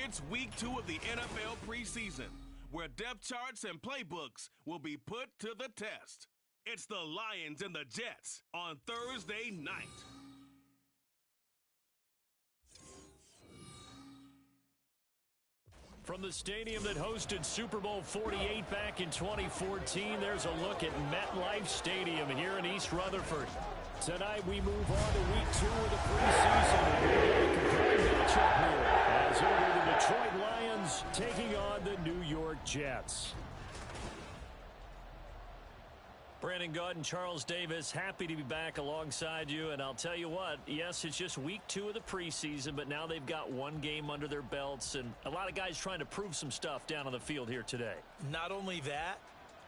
It's week 2 of the NFL preseason, where depth charts and playbooks will be put to the test. It's the Lions and the Jets on Thursday night. From the stadium that hosted Super Bowl 48 back in 2014, there's a look at MetLife Stadium here in East Rutherford. Tonight we move on to week 2 of the preseason. A compelling matchup here as it'll be the Detroit Lions taking on the New York Jets. Brandon Gaudin, Charles Davis, happy to be back alongside you. And I'll tell you what, yes, it's just week 2 of the preseason, but now they've got one game under their belts, and a lot of guys trying to prove some stuff down on the field here today. Not only that,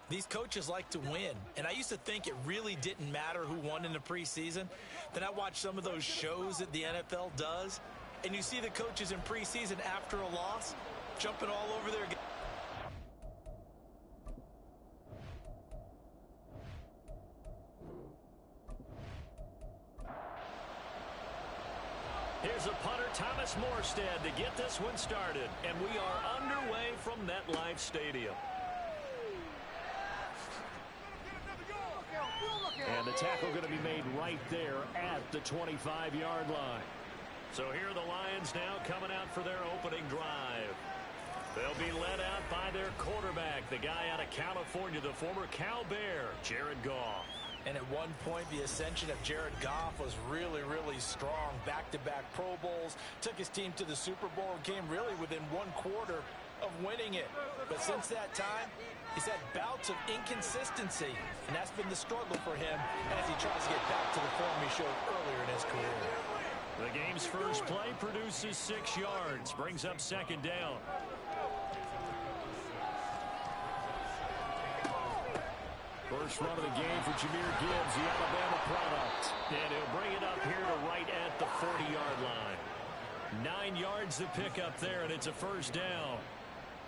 these coaches like to win. And I used to think it really didn't matter who won in the preseason. Then I watched some of those shows that the NFL does, and you see the coaches in preseason after a loss jumping all over their game. Here's a punter, Thomas Morstead, to get this one started. And we are underway from MetLife Stadium. And the tackle going to be made right there at the 25-yard line. So here are the Lions now coming out for their opening drive. They'll be led out by their quarterback, the guy out of California, the former Cal Bear, Jared Goff. And at one point, the ascension of Jared Goff was really, really strong. Back-to-back Pro Bowls, took his team to the Super Bowl, and came really within one quarter of winning it. But since that time, he's had bouts of inconsistency, and that's been the struggle for him as he tries to get back to the form he showed earlier in his career. The game's first play produces 6 yards, brings up second down. First run of the game for Jahmyr Gibbs, the Alabama product. And he'll bring it up here to right at the 40-yard line. 9 yards to pick up there, and it's a first down.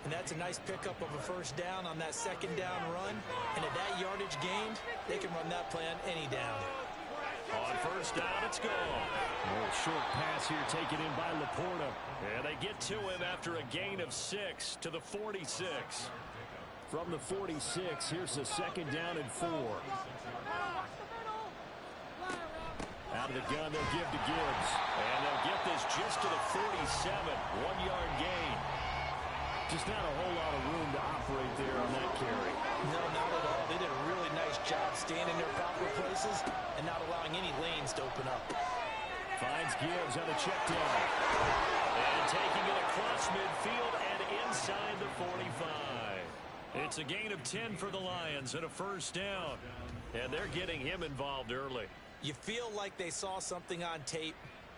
And that's a nice pickup of a first down on that second down run. And at that yardage gained, they can run that play on any down. On first down, it's gone. A little short pass here taken in by Laporta. And they get to him after a gain of 6 to the 46. From the 46, here's the second down and 4. Out of the gun, they'll give to Gibbs. And they'll get this just to the 47. 1-yard gain. Just not a whole lot of room to operate there on that carry. No, not at all. They did a really nice job staying in their proper places and not allowing any lanes to open up. Finds Gibbs on a check down. And taking it across midfield and inside the 45. It's a gain of 10 for the Lions and a first down. And they're getting him involved early. You feel like they saw something on tape,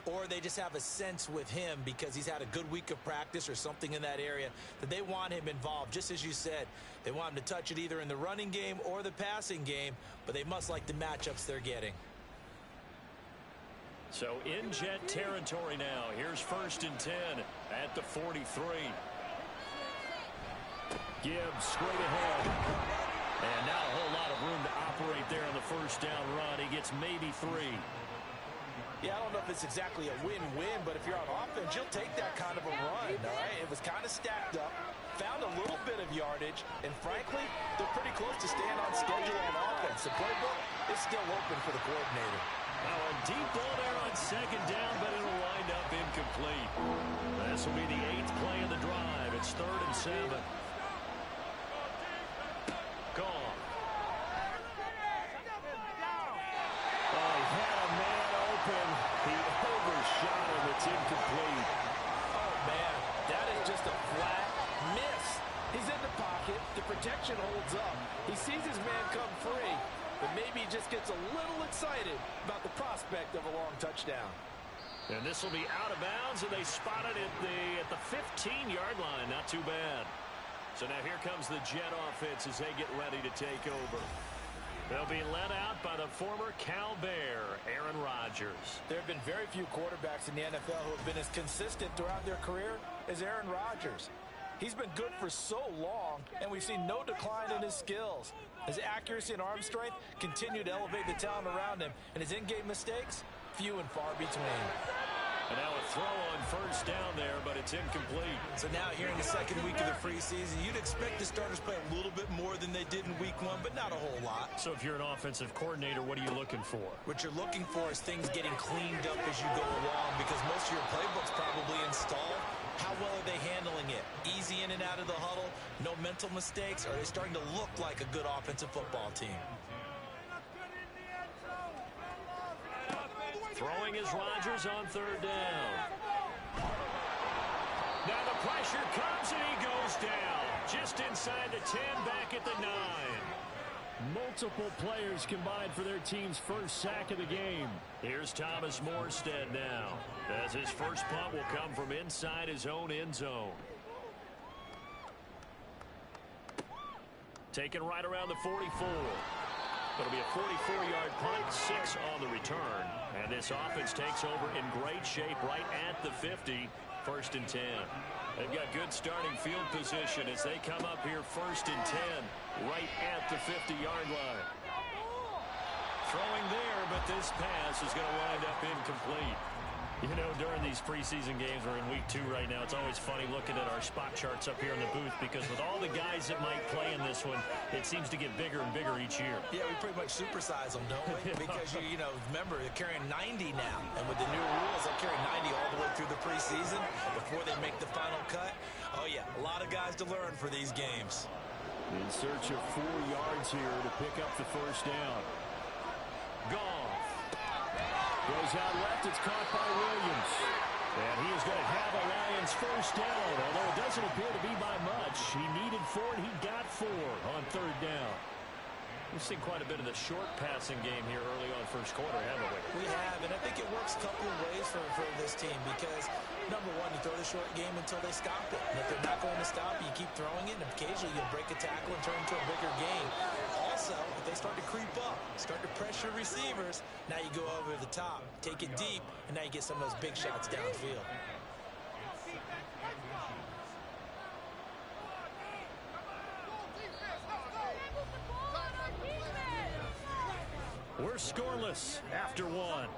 or they just have a sense with him because he's had a good week of practice or something in that area that they want him involved. Just as you said, they want him to touch it either in the running game or the passing game, but they must like the matchups they're getting. So in Jet territory now. Here's first and 10 at the 43. Gibbs straight ahead. And now a whole lot of room to operate there on the first down run. He gets maybe 3. Yeah, I don't know if it's exactly a win-win, but if you're on offense, you'll take that kind of a run, all right? It was kind of stacked up, found a little bit of yardage, and frankly, they're pretty close to staying on schedule on offense. The playbook is still open for the coordinator. Now a deep ball there on second down, but it'll wind up incomplete. This will be the 8th play of the drive. It's 3rd and 7. Gone. Oh, he had a man open. He overshot him. It's incomplete. Oh, man, that is just a flat miss. He's in the pocket. The protection holds up. He sees his man come free, but maybe he just gets a little excited about the prospect of a long touchdown. And this will be out of bounds, and they spot it at the 15-yard line. Not too bad. So now here comes the Jet offense as they get ready to take over. They'll be led out by the former Cal Bear, Aaron Rodgers. There have been very few quarterbacks in the NFL who have been as consistent throughout their career as Aaron Rodgers. He's been good for so long, and we've seen no decline in his skills. His accuracy and arm strength continue to elevate the talent around him, and his in-game mistakes, few and far between. And now a throw on first down there, but it's incomplete. So now here in the second week of the preseason, you'd expect the starters play a little bit more than they did in week 1, but not a whole lot. So if you're an offensive coordinator, what are you looking for? What you're looking for is things getting cleaned up as you go along, because most of your playbook's probably installed. How well are they handling it? Easy in and out of the huddle, no mental mistakes? Are they starting to look like a good offensive football team? Throwing is Rodgers on third down. Now the pressure comes and he goes down. Just inside the 10, back at the 9. Multiple players combined for their team's first sack of the game. Here's Thomas Morstead now, as his first punt will come from inside his own end zone. Taken right around the 44. It'll be a 44-yard punt, 6 on the return. And this offense takes over in great shape right at the 50, 1st and 10. They've got good starting field position as they come up here 1st and 10, right at the 50-yard line. Throwing there, but this pass is going to wind up incomplete. You know, during these preseason games, we're in week 2 right now, it's always funny looking at our spot charts up here in the booth, because with all the guys that might play in this one, it seems to get bigger and bigger each year. Yeah, we pretty much supersize them, don't we? Because, you know, remember, they're carrying 90 now. And with the new rules, they'll carry 90 all the way through the preseason before they make the final cut. Oh, yeah, a lot of guys to learn for these games. In search of 4 yards here to pick up the first down. Goff goes out left. It's caught by Williams. And he is going to have a Lions first down, although it doesn't appear to be by much. He needed 4, and he got 4 on third down. We've seen quite a bit of the short passing game here early on first quarter, haven't we? We have, and I think it works a couple of ways for this team, because, number one, you throw the short game until they stop it. And if they're not going to stop it, you keep throwing it, and occasionally you'll break a tackle and turn it into a bigger game. Also, if they start to creep up, start to pressure receivers, now you go over the top, take it deep, and now you get some of those big shots downfield. We're scoreless after 1.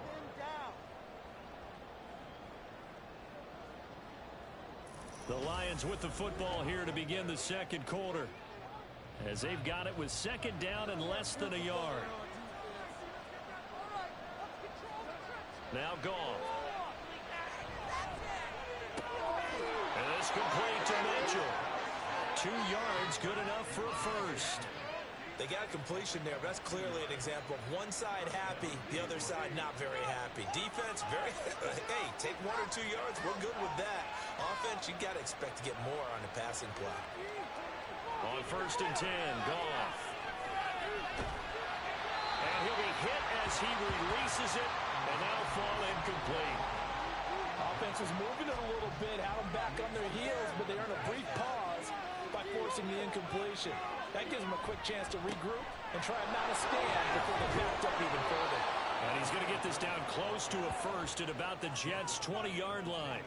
The Lions with the football here to begin the second quarter, as they've got it with second down and less than a yard. Now Goff. And it's complete to Mitchell. 2 yards, good enough for a first. They got completion there. That's clearly an example of one side happy, the other side not very happy. Defense, very, hey, take 1 or 2 yards. We're good with that. Offense, you got to expect to get more on the passing play. On 1st and 10, Goff. And he'll be hit as he releases it, and now fall incomplete. Offense was moving it a little bit, had them back on their heels, but they earned a brief pause by forcing the incompletion. That gives them a quick chance to regroup and try and mount a stand before they backed up even further. And he's going to get this down close to a first at about the Jets' 20-yard line.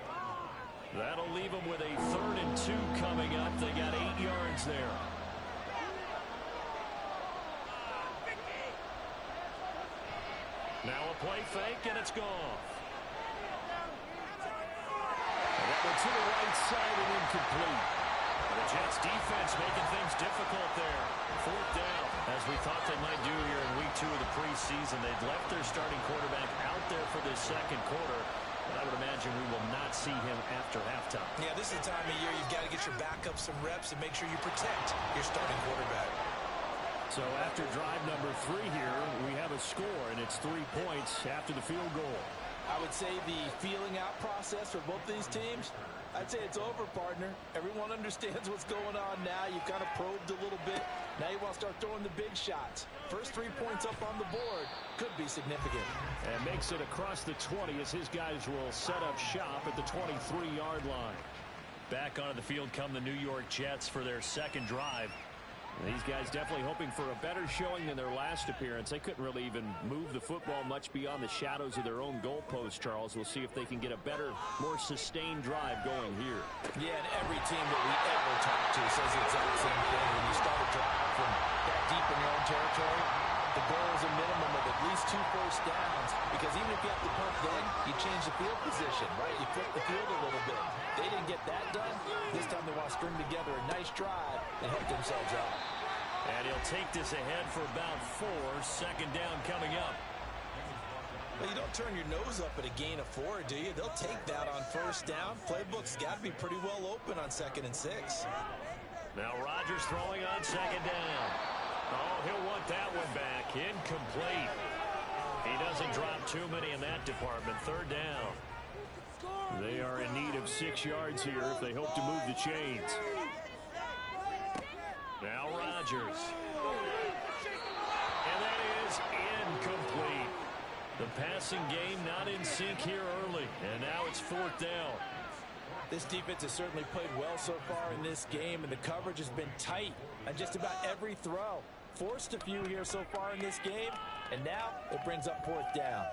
That'll leave them with a 3rd and 2 coming up. They got 8 yards there. Now a play fake, and it's gone. And that one to the right side and incomplete. The Jets defense making things difficult there. 4th down. As we thought they might do here in week 2 of the preseason, they'd left their starting quarterback out there for this second quarter. But I would imagine we will not see him after halftime. Yeah, this is the time of year you've got to get your backup some reps and make sure you protect your starting quarterback. So after drive number 3 here, we have a score, and it's 3 points after the field goal. I would say the feeling out process for both these teams, I'd say it's over, partner. Everyone understands what's going on now. You've kind of probed a little bit. Now you want to start throwing the big shots. First 3 points up on the board could be significant. And makes it across the 20 as his guys will set up shop at the 23-yard line. Back onto the field come the New York Jets for their second drive. These guys definitely hoping for a better showing than their last appearance. They couldn't really even move the football much beyond the shadows of their own goalpost, Charles. We'll see if they can get a better, more sustained drive going here. Yeah, and every team that we ever talk to says the exact same thing. When you start a drive from that deep in your own territory, The goal is a minimum of at least 2 first downs, because even if you have to punt then, you change the field position, right? You flip the field a little bit. They didn't get that done. This time they want to string together a nice drive and help themselves out. And he'll take this ahead for about 4. Second down coming up. Well, you don't turn your nose up at a gain of 4, do you? They'll take that on first down. Playbook's got to be pretty well open on 2nd and 6. Now Rodgers throwing on 2nd down. Oh, he'll want that one back. Incomplete. He doesn't drop too many in that department. 3rd down. They are in need of 6 yards here if they hope to move the chains. Now Rodgers. And that is incomplete. The passing game not in sync here early. And now it's 4th down. This defense has certainly played well so far in this game, and the coverage has been tight on just about every throw. Forced a few here so far in this game, and now it brings up 4th down.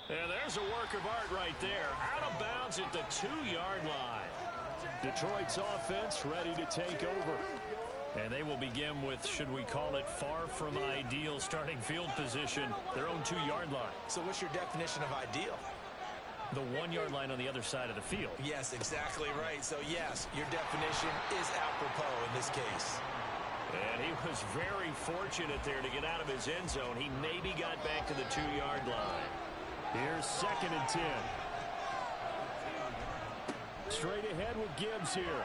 And there's a work of art right there. Out of bounds at the 2-yard line. Detroit's offense ready to take over. And they will begin with, should we call it, far from ideal starting field position, their own 2-yard line. So what's your definition of ideal? The 1-yard line on the other side of the field. Yes, exactly right. So, yes, your definition is apropos in this case. And he was very fortunate there to get out of his end zone. He maybe got back to the 2-yard line. Here's 2nd and 10. Straight ahead with Gibbs here.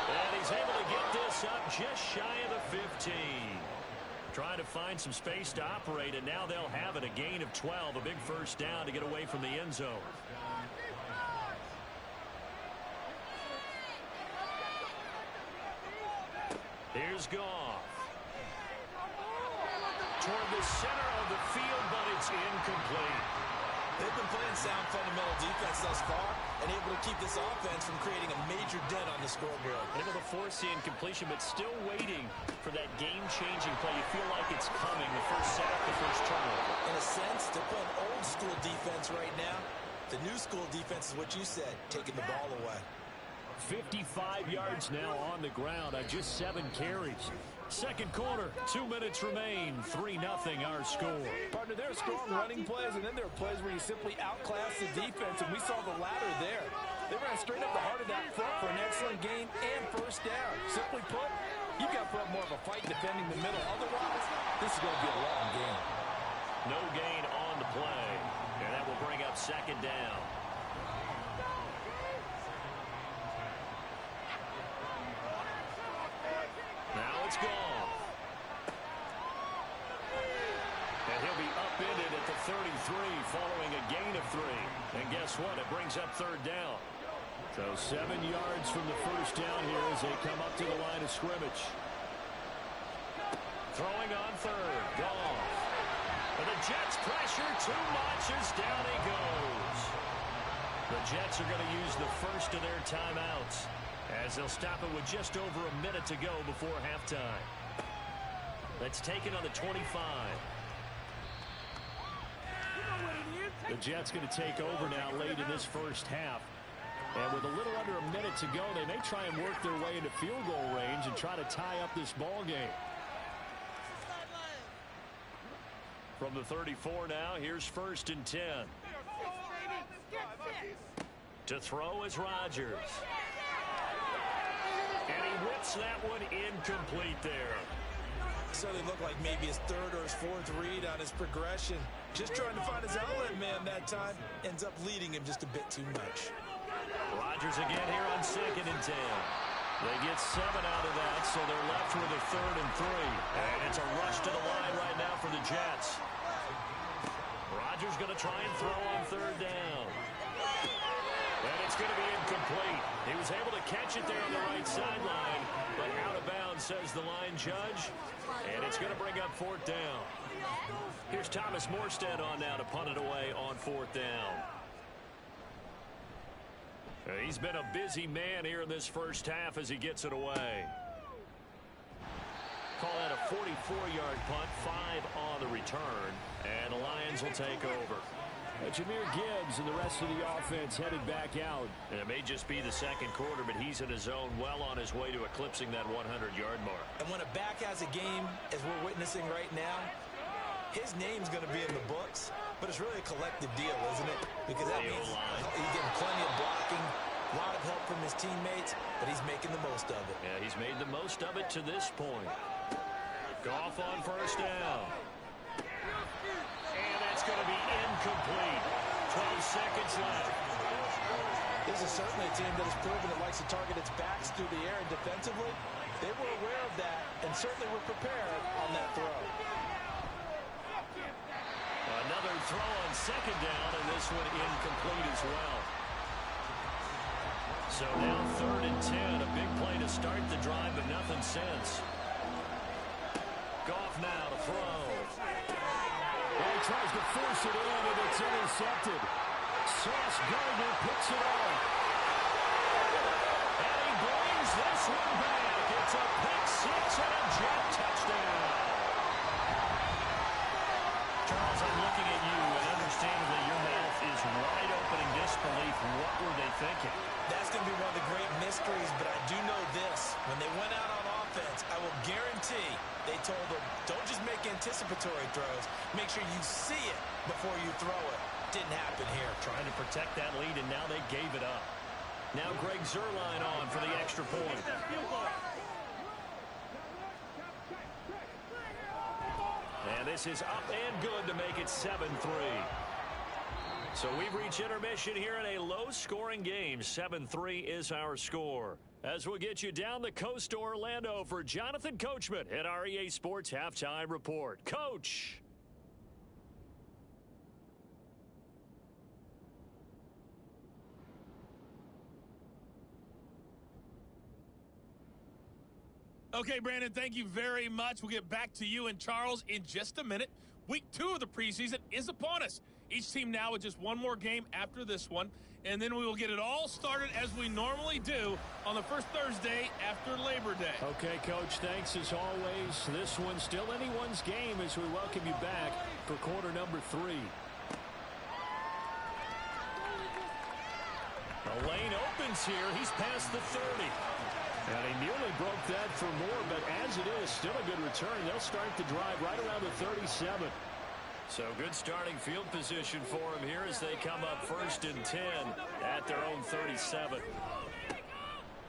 And he's able to get this up just shy of the 15. Trying to find some space to operate, and now they'll have it. A gain of 12, a big first down to get away from the end zone. Here's Goff. Toward the center of the field, but it's incomplete. They've been playing sound fundamental defense thus far and able to keep this offense from creating a major dent on the scoreboard. Able to force the incompletion, but still waiting for that game-changing play. You feel like it's coming, the first sack, the first turnover. In a sense, they're playing old-school defense right now. The new-school defense is what you said, taking the ball away. 55 yards now on the ground on just 7 carries. Second quarter, 2 minutes remain. 3-0 our score. Partner, there are strong running plays, and then there are plays where you simply outclass the defense, and we saw the latter there. They ran straight up the heart of that front for an excellent gain and first down. Simply put, you've got to put up more of a fight defending the middle. Otherwise, this is going to be a long game. No gain on the play, and that will bring up 2nd down. Now it's Goff. And he'll be upended at the 33 following a gain of 3. And guess what? It brings up 3rd down. So 7 yards from the first down here as they come up to the line of scrimmage. Throwing on 3rd. Goff. And the Jets pressure too much as down he goes. The Jets are going to use the first of their timeouts, as they'll stop it with just over a minute to go before halftime. Let's take it on the 25. The Jets going to take over now late in this first half. And with a little under a minute to go, they may try and work their way into field goal range and try to tie up this ball game. From the 34 now, here's 1st and 10. To throw is Rodgers. And he whips that one incomplete there. So they look like maybe his 3rd or his 4th read on his progression. Just trying to find his outlet man that time. Ends up leading him just a bit too much. Rodgers again here on 2nd and 10. They get 7 out of that, so they're left with a 3rd and 3. And it's a rush to the line right now for the Jets. Rodgers going to try and throw on 3rd down. And it's going to be incomplete. He was able to catch it there on the right sideline, but out of bounds, says the line judge. And it's going to bring up 4th down. Here's Thomas Morstead on now to punt it away on 4th down. He's been a busy man here in this first half as he gets it away. Call that a 44-yard punt, 5 on the return, and the Lions will take over. Jameer Gibbs and the rest of the offense headed back out. And it may just be the second quarter, but he's in his zone, well on his way to eclipsing that 100-yard mark. And when a back has a game, as we're witnessing right now, his name's going to be in the books, but it's really a collective deal, isn't it? Because that means he's getting plenty of blocking, a lot of help from his teammates, but he's making the most of it. Yeah, he's made the most of it to this point. Goff on first down. And that's going to be incomplete. 12 seconds left. This is certainly a team that has proven it likes to target its backs through the air, and defensively, they were aware of that and certainly were prepared on that throw. Another throw on second down, and this one incomplete as well. So now 3rd and 10, a big play to start the drive, but nothing since. Goff now to throw. Well, he tries to force it in, and it's intercepted. Sauce Gardner picks it up. And he brings this one back. It's a pick six and a jet touchdown. Charles, I'm looking at you, and understandably your mouth is wide open in disbelief. What were they thinking? That's going to be one of the great mysteries, but I do know this. When they went out on offense, I will guarantee they told them, don't just make anticipatory throws. Make sure you see it before you throw it. Didn't happen here. Trying to protect that lead, and now they gave it up. Now Greg Zuerlein on for the extra point. And this is up and good to make it 7-3. So we've reached intermission here in a low-scoring game. 7-3 is our score. As we'll get you down the coast to Orlando for Jonathan Coachman at our EA Sports Halftime Report. Coach! Okay, Brandon, thank you very much. We'll get back to you and Charles in just a minute. Week 2 of the preseason is upon us. Each team now with just one more game after this one, and then we will get it all started as we normally do on the first Thursday after Labor Day. Okay, Coach, thanks as always. This one's still anyone's game as we welcome you back for quarter number 3. The lane opens here. He's past the 30. And he nearly broke that for more, but as it is, still a good return. They'll start the drive right around the 37. So good starting field position for him here as they come up 1st and 10 at their own 37.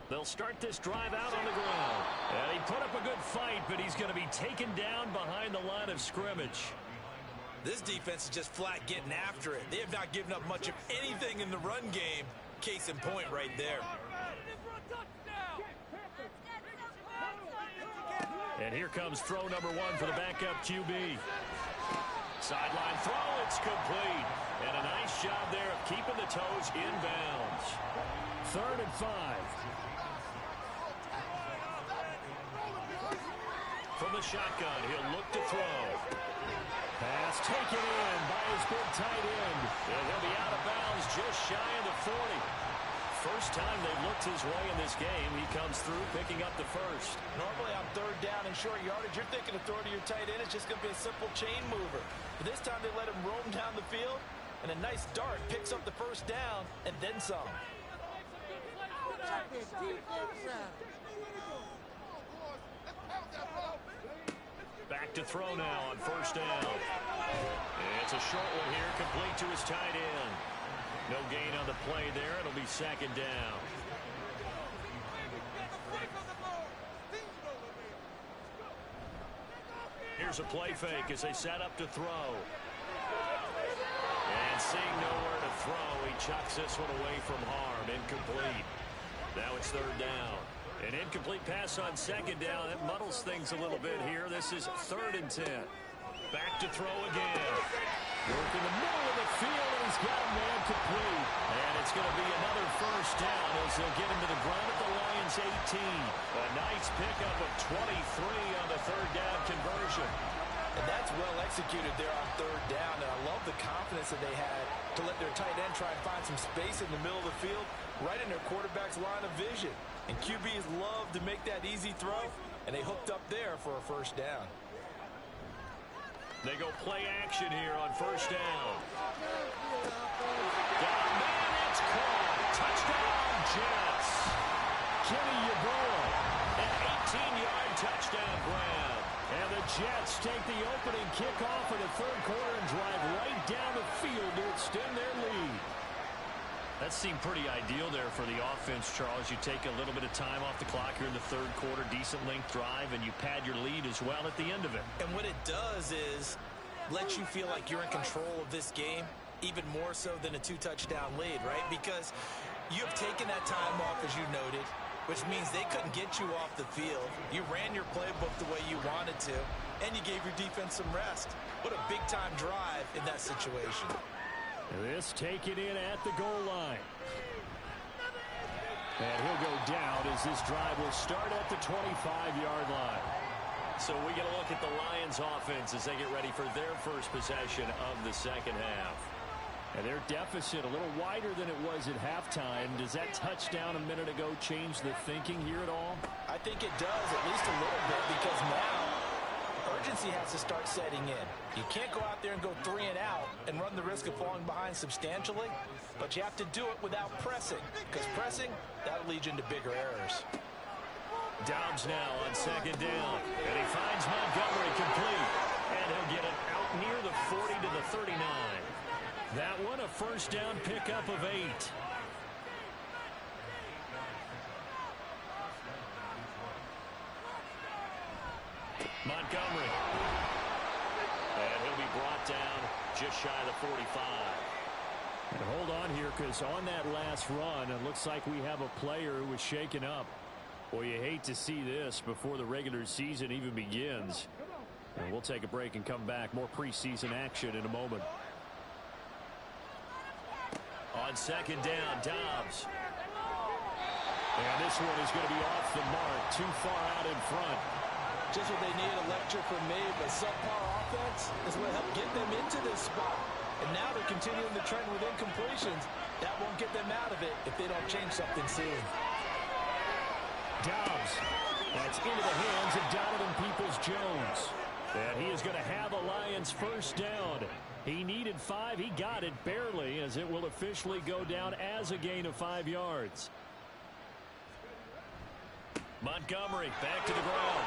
They'll start this drive out on the ground. And he put up a good fight, but he's going to be taken down behind the line of scrimmage. This defense is just flat getting after it. They have not given up much of anything in the run game. Case in point right there. And here comes throw number 1 for the backup QB. Sideline throw, it's complete. And a nice job there of keeping the toes inbounds. 3rd and 5. From the shotgun, he'll look to throw. Pass taken in by his big tight end. And he'll be out of bounds just shy of the 40. First time they've looked his way in this game. He comes through picking up the first. Normally on 3rd down and short yardage, you're thinking of throwing to your tight end. It's just going to be a simple chain mover. But this time they let him roam down the field, and a nice dart picks up the first down and then some. Back to throw now on 1st down. It's a short one here, complete to his tight end. No gain on the play there. It'll be 2nd down. Here's a play fake as they set up to throw. And seeing nowhere to throw, he chucks this one away from harm. Incomplete. Now it's 3rd down. An incomplete pass on 2nd down. That muddles things a little bit here. This is 3rd and 10. Back to throw again. Work in the middle of the field, and he's got a man complete. And it's going to be another first down as they'll get him to the ground at the Lions' 18. A nice pickup of 23 on the 3rd down conversion. And that's well executed there on 3rd down. And I love the confidence that they had to let their tight end try and find some space in the middle of the field, right in their quarterback's line of vision. And QBs love to make that easy throw, and they hooked up there for a first down. They go play action here on first down. Got a man, it's caught. Touchdown, Jets. Kenny Yeboah, an 18-yard touchdown grab. And the Jets take the opening kickoff of the third quarter and drive right down the field to extend their lead. That seemed pretty ideal there for the offense, Charles. You take a little bit of time off the clock here in the third quarter, decent length drive, and you pad your lead as well at the end of it. And what it does is let you feel like you're in control of this game, even more so than a 2-touchdown lead, right? Because you have taken that time off, as you noted, which means they couldn't get you off the field. You ran your playbook the way you wanted to, and you gave your defense some rest. What a big-time drive in that situation. This taken in at the goal line. And he'll go down as this drive will start at the 25-yard line. So we get a look at the Lions offense as they get ready for their first possession of the second half. And their deficit a little wider than it was at halftime. Does that touchdown a minute ago change the thinking here at all? I think it does, at least a little bit, because now urgency has to start setting in. You can't go out there and go 3 and out and run the risk of falling behind substantially, but you have to do it without pressing, because pressing, that'll lead you into bigger errors. Dobbs now on second down, and he finds Montgomery complete, and he'll get it out near the 40 to the 39. That one a first down pickup of 8. Montgomery. And he'll be brought down just shy of the 45. And hold on here, because on that last run, it looks like we have a player who was shaken up. Well, you hate to see this before the regular season even begins. And we'll take a break and come back. More preseason action in a moment. On second down, Dobbs. And this one is going to be off the mark, too far out in front. Just what they need, a lecture from me, but subpar offense is what helped get them into this spot. And now they're continuing the trend with incompletions. That won't get them out of it if they don't change something soon. Dobbs. That's into the hands of Donovan Peoples-Jones. And he is going to have a Lions first down. He needed 5. He got it barely, as it will officially go down as a gain of 5 yards. Montgomery back to the ground.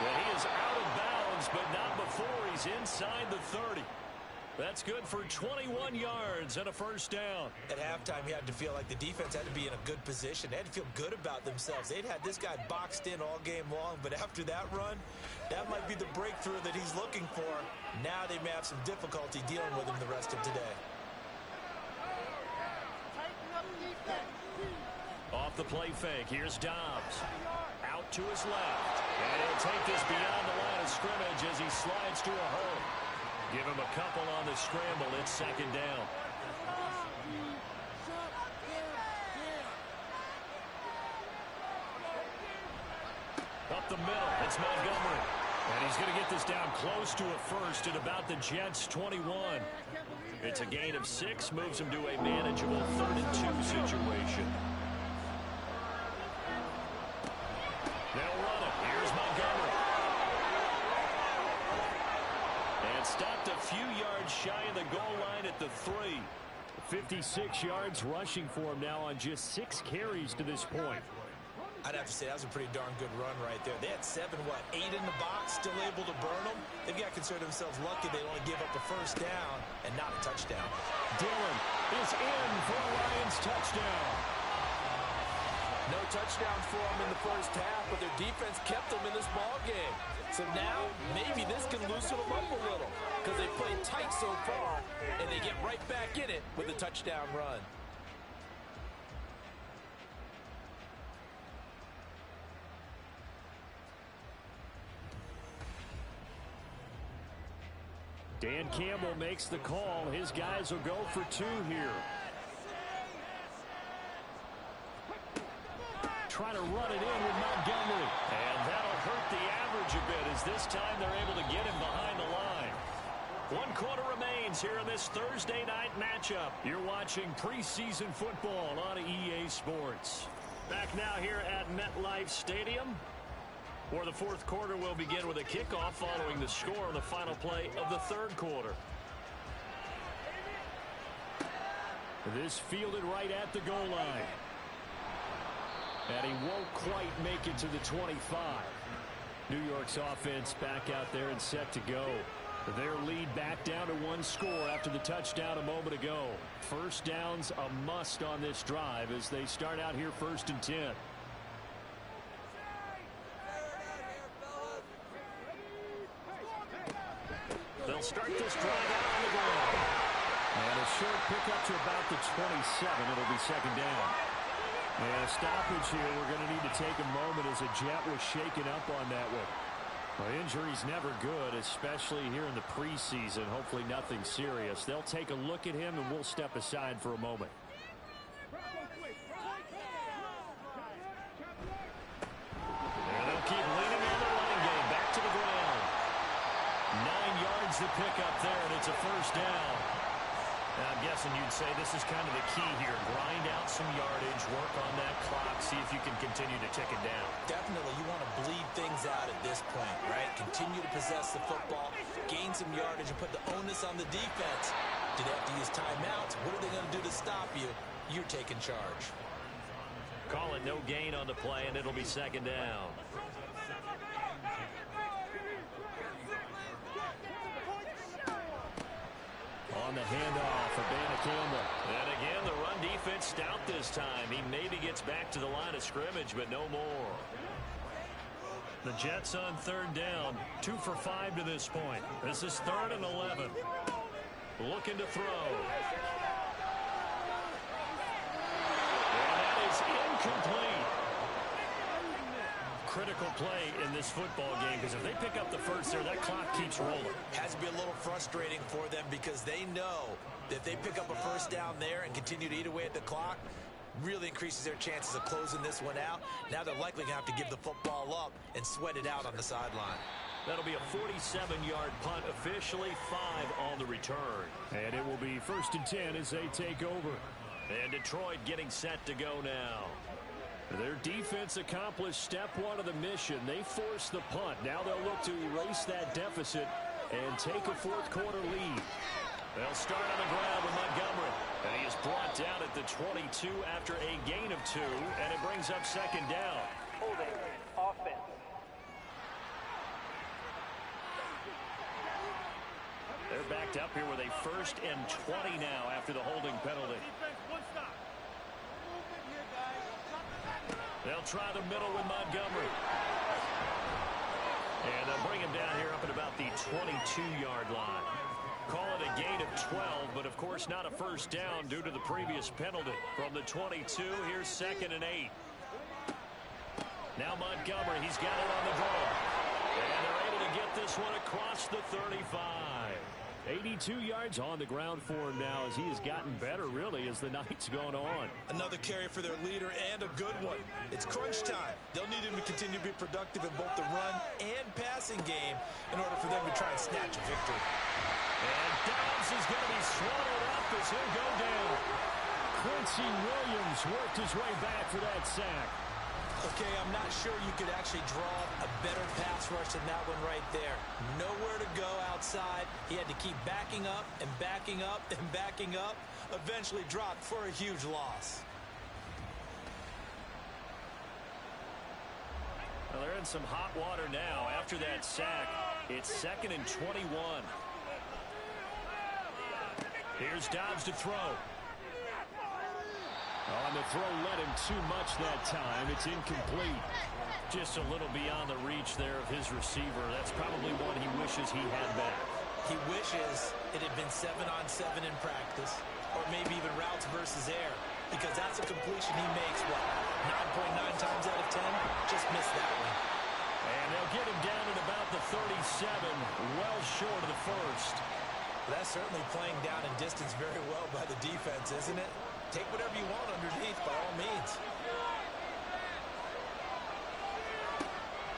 Well, he is out of bounds, but not before he's inside the 30. That's good for 21 yards and a first down. At halftime, you had to feel like the defense had to be in a good position. They had to feel good about themselves. They'd had this guy boxed in all game long, but after that run, that might be the breakthrough that he's looking for. Now they may have some difficulty dealing with him the rest of today. Off the play fake, here's Dobbs. Out to his left. And he'll take this beyond the line of scrimmage as he slides to a hole. Give him a couple on the scramble. It's second down. Up the middle, it's Montgomery. And he's going to get this down close to a first at about the Jets' 21. It's a gain of 6, moves him to a manageable 3rd and 2 situation. They'll run it. Here's Montgomery. And stopped a few yards shy of the goal line at the 3. 56 yards rushing for him now on just 6 carries to this point. I'd have to say that was a pretty darn good run right there. They had 8 in the box, still able to burn them. They've got to consider themselves lucky they only give up a first down and not a touchdown. Dillon is in for a Lions touchdown. No touchdowns for them in the first half, but their defense kept them in this ball game. So now maybe this can loosen them up a little because they played tight so far, and they get right back in it with a touchdown run. Dan Campbell makes the call. His guys will go for 2 here. Trying to run it in with Montgomery. And that'll hurt the average a bit as this time they're able to get him behind the line. 1 quarter remains here in this Thursday night matchup. You're watching preseason football on EA Sports. Back now here at MetLife Stadium. Or the fourth quarter will begin with a kickoff following the score on the final play of the third quarter. This fielded right at the goal line. And he won't quite make it to the 25. New York's offense back out there and set to go. Their lead back down to one score after the touchdown a moment ago. First down's a must on this drive as they start out here 1st and 10. They'll start this drive out on the ground. And a short pickup to about the 27. It'll be 2nd down. And a stoppage here. We're going to need to take a moment as a Jet was shaken up on that one. Well, injury's never good, especially here in the preseason. Hopefully nothing serious. They'll take a look at him, and we'll step aside for a moment. And they'll keep leaning on the running game. Back to the ground. 9 yards to pick up there, and it's a 1st down. I'm guessing you'd say this is kind of the key here. Grind out some yardage, work on that clock, see if you can continue to tick it down. Definitely, you want to bleed things out at this point, right? Continue to possess the football, gain some yardage, and put the onus on the defense. Do they have to use timeouts? What are they going to do to stop you? You're taking charge. Call it no gain on the play, and it'll be 2nd down. On the handoff for Campbell. And again, the run defense stout this time. He maybe gets back to the line of scrimmage, but no more. The Jets on 3rd down. 2 for 5 to this point. This is 3rd and 11. Looking to throw. And that is incomplete. Critical play in this football game, because if they pick up the first there, that clock keeps rolling. Has to be a little frustrating for them because they know that if they pick up a 1st down there and continue to eat away at the clock, really increases their chances of closing this one out. Now they're likely going to have to give the football up and sweat it out on the sideline. That'll be a 47-yard punt, officially 5 on the return. And it will be 1st and 10 as they take over. And Detroit getting set to go now. Their defense accomplished step 1 of the mission. They forced the punt. Now they'll look to erase that deficit and take a 4th quarter lead. They'll start on the ground with Montgomery. And he is brought down at the 22 after a gain of 2, and it brings up 2nd down. Holding offense. They're backed up here with a 1st and 20 now after the holding penalty. They'll try the middle with Montgomery. And they'll bring him down here up at about the 22-yard line. Call it a gain of 12, but of course not a 1st down due to the previous penalty. From the 22, here's 2nd and 8. Now Montgomery, he's got it on the draw. And they're able to get this one across the 35. 82 yards on the ground for him now as he has gotten better, really, as the night's gone on. Another carry for their leader and a good one. It's crunch time. They'll need him to continue to be productive in both the run and passing game in order for them to try and snatch a victory. And Dobbs is going to be swallowed up as he'll go down. Quincy Williams worked his way back for that sack. Okay, I'm not sure you could actually draw a better pass rush than that one right there. Nowhere to go outside. He had to keep backing up and backing up and backing up. Eventually dropped for a huge loss. Well, they're in some hot water now. After that sack, it's 2nd and 21. Here's Dobbs to throw. On the throw, led him too much that time. It's incomplete. Just a little beyond the reach there of his receiver. That's probably one he wishes he had back. He wishes it had been 7-on-7 in practice, or maybe even routes versus air, because that's a completion he makes, what, 9.9 times out of 10? Just missed that one. And they'll get him down at about the 37, well short of the 1st. That's certainly playing down in distance very well by the defense, isn't it? Take whatever you want underneath, by all means.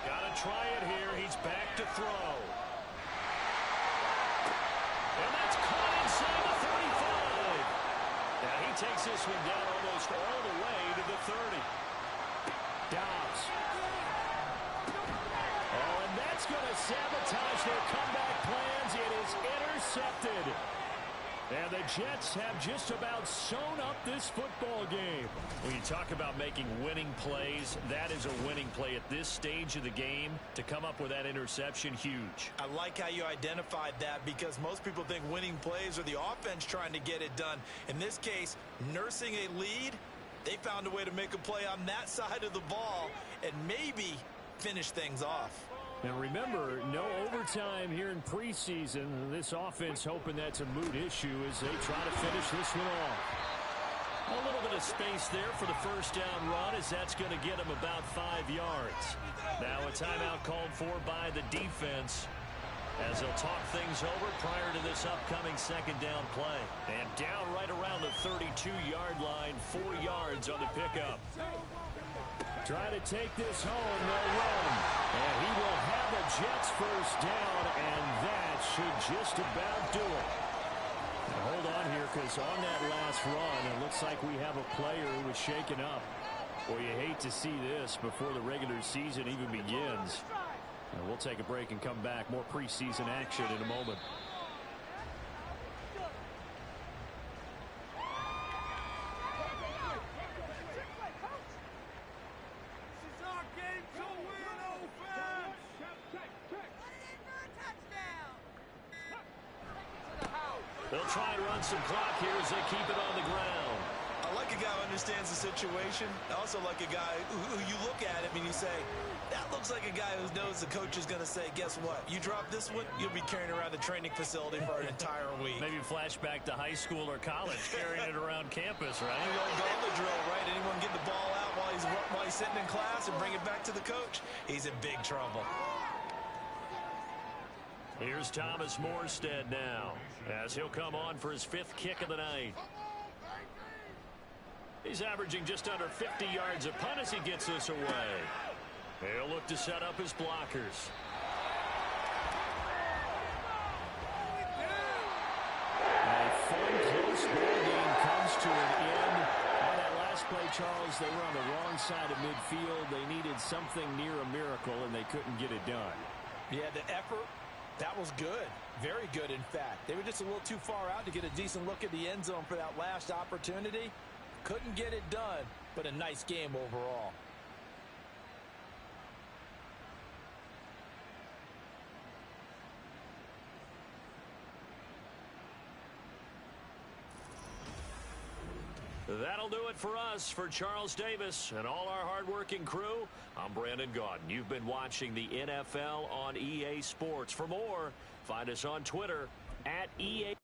Gotta try it here. He's back to throw. And that's caught inside the 35. Now he takes this one down almost all the way to the 30. Dobbs. That's going to sabotage their comeback plans. It is intercepted. And the Jets have just about sewn up this football game. When you talk about making winning plays, that is a winning play at this stage of the game. To come up with that interception, huge. I like how you identified that, because most people think winning plays are the offense trying to get it done. In this case, nursing a lead, they found a way to make a play on that side of the ball and maybe finish things off. And remember, no overtime here in preseason. This offense hoping that's a moot issue as they try to finish this one off. A little bit of space there for the first down run, as that's going to get him about 5 yards. Now a timeout called for by the defense, as they'll talk things over prior to this upcoming second down play. And down right around the 32-yard line, 4 yards on the pickup. Try to take this home, they'll run. And he will have a Jets first down, and that should just about do it. Now hold on here, because on that last run, it looks like we have a player who was shaken up. Well, you hate to see this before the regular season even begins. And we'll take a break and come back. More preseason action in a moment. They'll try and run some clock here as they keep it on the ground. I like a guy who understands the situation. I also like a guy who you look at him and you say, that looks like a guy who knows the coach is going to say, guess what? You drop this one, you'll be carrying around the training facility for an entire week. Maybe flashback to high school or college, carrying it around campus, right? You know, gauntlet drill, right? Anyone get the ball out while he's sitting in class and bring it back to the coach? He's in big trouble. Here's Thomas Morstead now, as he'll come on for his 5th kick of the night. He's averaging just under 50 yards a punt as he gets this away. He'll look to set up his blockers. A fun, close ball game comes to an end. On that last play, Charles, they were on the wrong side of midfield. They needed something near a miracle, and they couldn't get it done. Yeah, the effort, that was good. Very good, in fact. They were just a little too far out to get a decent look at the end zone for that last opportunity. Couldn't get it done, but a nice game overall. That'll do it for us. For Charles Davis and all our hardworking crew, I'm Brandon Gaudin. You've been watching the NFL on EA Sports. For more, find us on Twitter @EA.